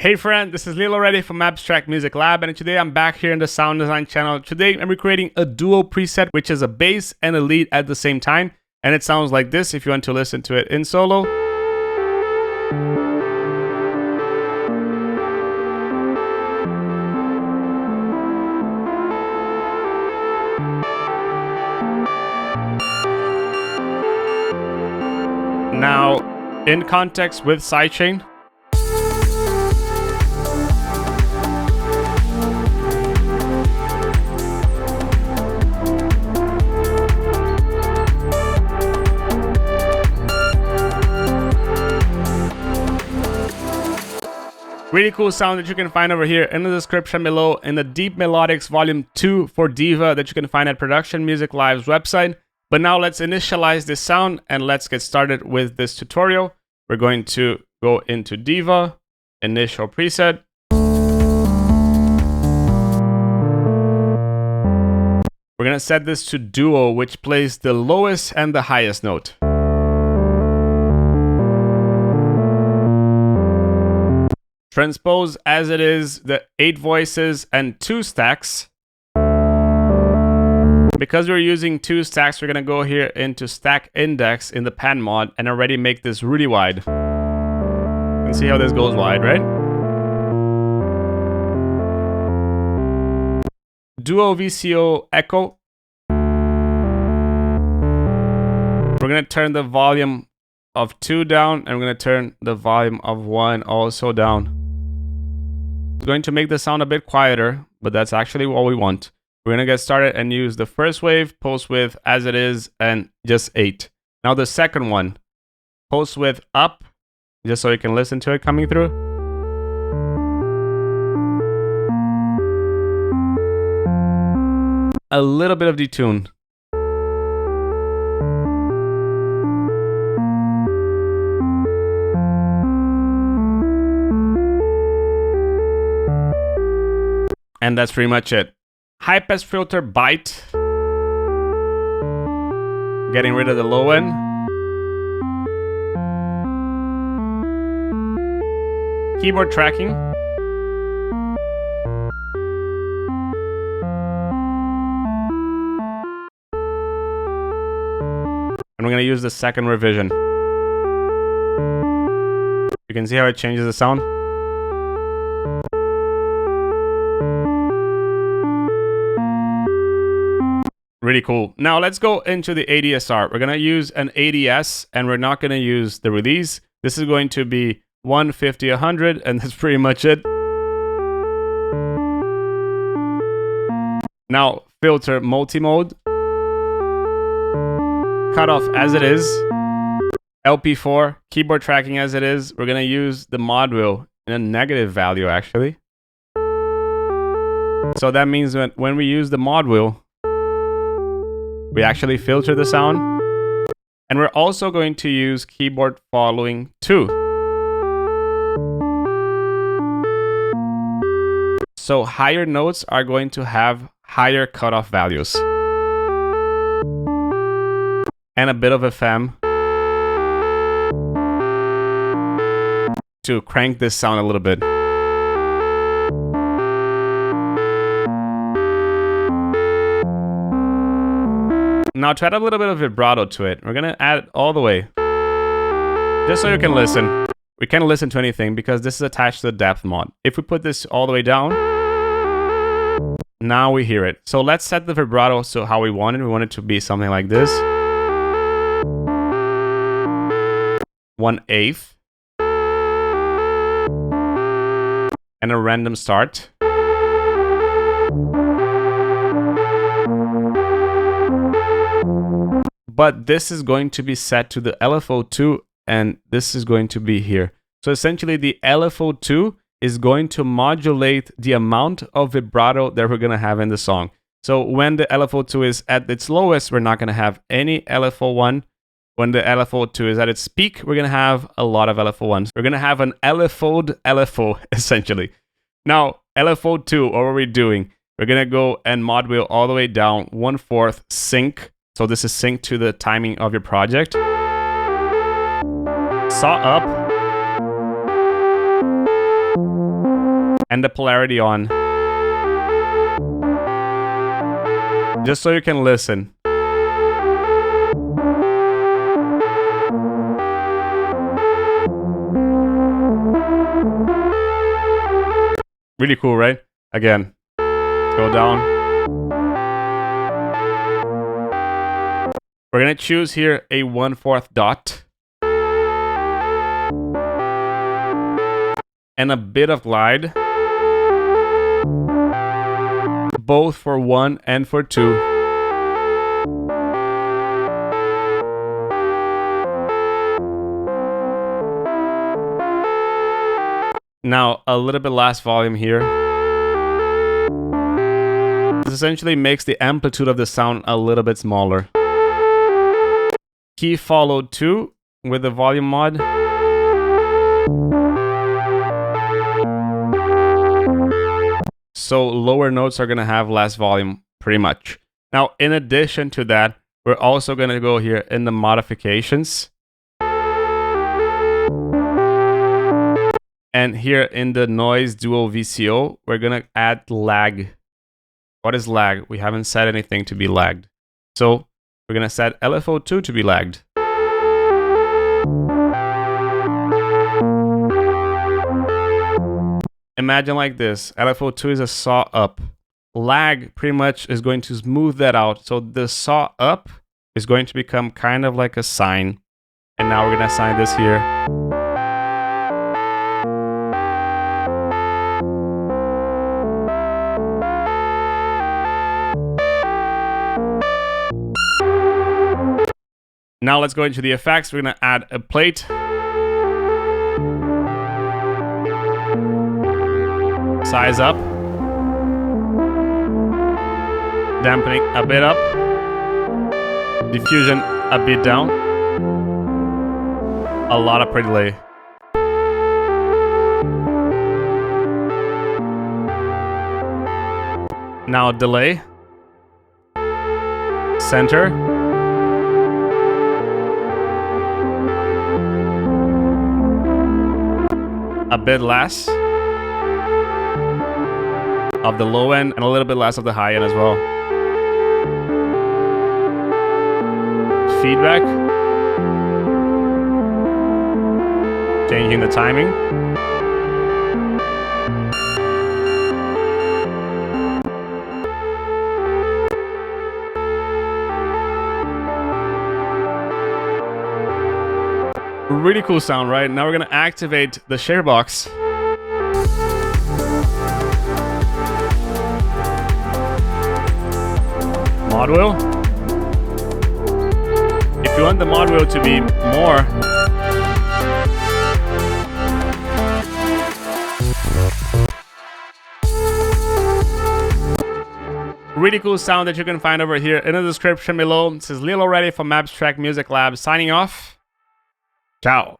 Hey friend, this is Lilo Ready from Abstract Music Lab, and today I'm back here in the sound design channel. Today I'm recreating a duo preset, which is a bass and a lead at the same time, and it sounds like this if you want to listen to it in solo. Now, in context with sidechain, really cool sound that you can find over here in the description below in the Deep Melodics Volume 2 for Diva that you can find at Production Music Live's website. But now let's initialize this sound and let's get started with this tutorial. We're going to go into Diva, Initial Preset. We're going to set this to Duo, which plays the lowest and the highest note. Transpose as it is the 8 voices and 2 stacks. Because we're using 2 stacks, we're going to go here into Stack Index in the pan mod and already make this really wide. You can see how this goes wide, right? Duo VCO Echo. We're going to turn the volume of 2 down, and we're going to turn the volume of 1 also down. It's going to make the sound a bit quieter, but that's actually what we want. We're going to get started and use the first wave, pulse width as it is, and just 8. Now the second one, pulse width up, just so you can listen to it coming through. A little bit of detune. And that's pretty much it. High pass filter bite. Getting rid of the low end. Keyboard tracking. And we're going to use the second revision. You can see how it changes the sound. Really cool. Now let's go into the ADSR. We're going to use an ADS and we're not going to use the release. This is going to be 150, 100, and that's pretty much it. Now filter multi-mode. Cut off as it is. LP4, keyboard tracking as it is. We're going to use the mod wheel in a negative value actually. So that means that when we use the mod wheel, we actually filter the sound, and we're also going to use keyboard following 2. So higher notes are going to have higher cutoff values. And a bit of FM to crank this sound a little bit. Now to add a little bit of vibrato to it, we're going to add it all the way. Just so you can listen. We can't listen to anything because this is attached to the depth mod. If we put this all the way down, now we hear it. So let's set the vibrato so how we want it. We want it to be something like this. 1/8. And a random start. But this is going to be set to the LFO2, and this is going to be here. So essentially the LFO2 is going to modulate the amount of vibrato that we're going to have in the song. So when the LFO2 is at its lowest, we're not going to have any LFO1. When the LFO2 is at its peak, we're going to have a lot of LFO1s. We're going to have an LFO'd LFO, essentially. Now, LFO2, what are we doing? We're going to go and mod wheel all the way down 1/4 sync. So this is synced to the timing of your project. Saw up. and the polarity on. Just so you can listen. Really cool, right? Again, go down. We're gonna choose here a 1/4 dot. And a bit of glide. Both for 1 and for 2. Now, a little bit less volume here. This essentially makes the amplitude of the sound a little bit smaller. Key followed 2 with the volume mod. So lower notes are going to have less volume, pretty much. Now, in addition to that, we're also going to go here in the modifications. And here in the noise dual VCO, we're going to add lag. What is lag? We haven't set anything to be lagged. So we're going to set LFO2 to be lagged. Imagine like this, LFO2 is a saw up. Lag pretty much is going to smooth that out. So the saw up is going to become kind of like a sine. And now we're going to assign this here. Now let's go into the effects. We're going to add a plate. Size up. Dampening a bit up. Diffusion a bit down. A lot of pre-delay. Now delay. Center. A bit less of the low end and a little bit less of the high end as well. Feedback. Changing the timing. Really cool sound, right? Now we're gonna activate the share box. Mod wheel. If you want the mod wheel to be more, really cool sound that you can find over here in the description below. This is Lil already from Abstract Music Lab signing off. Ciao.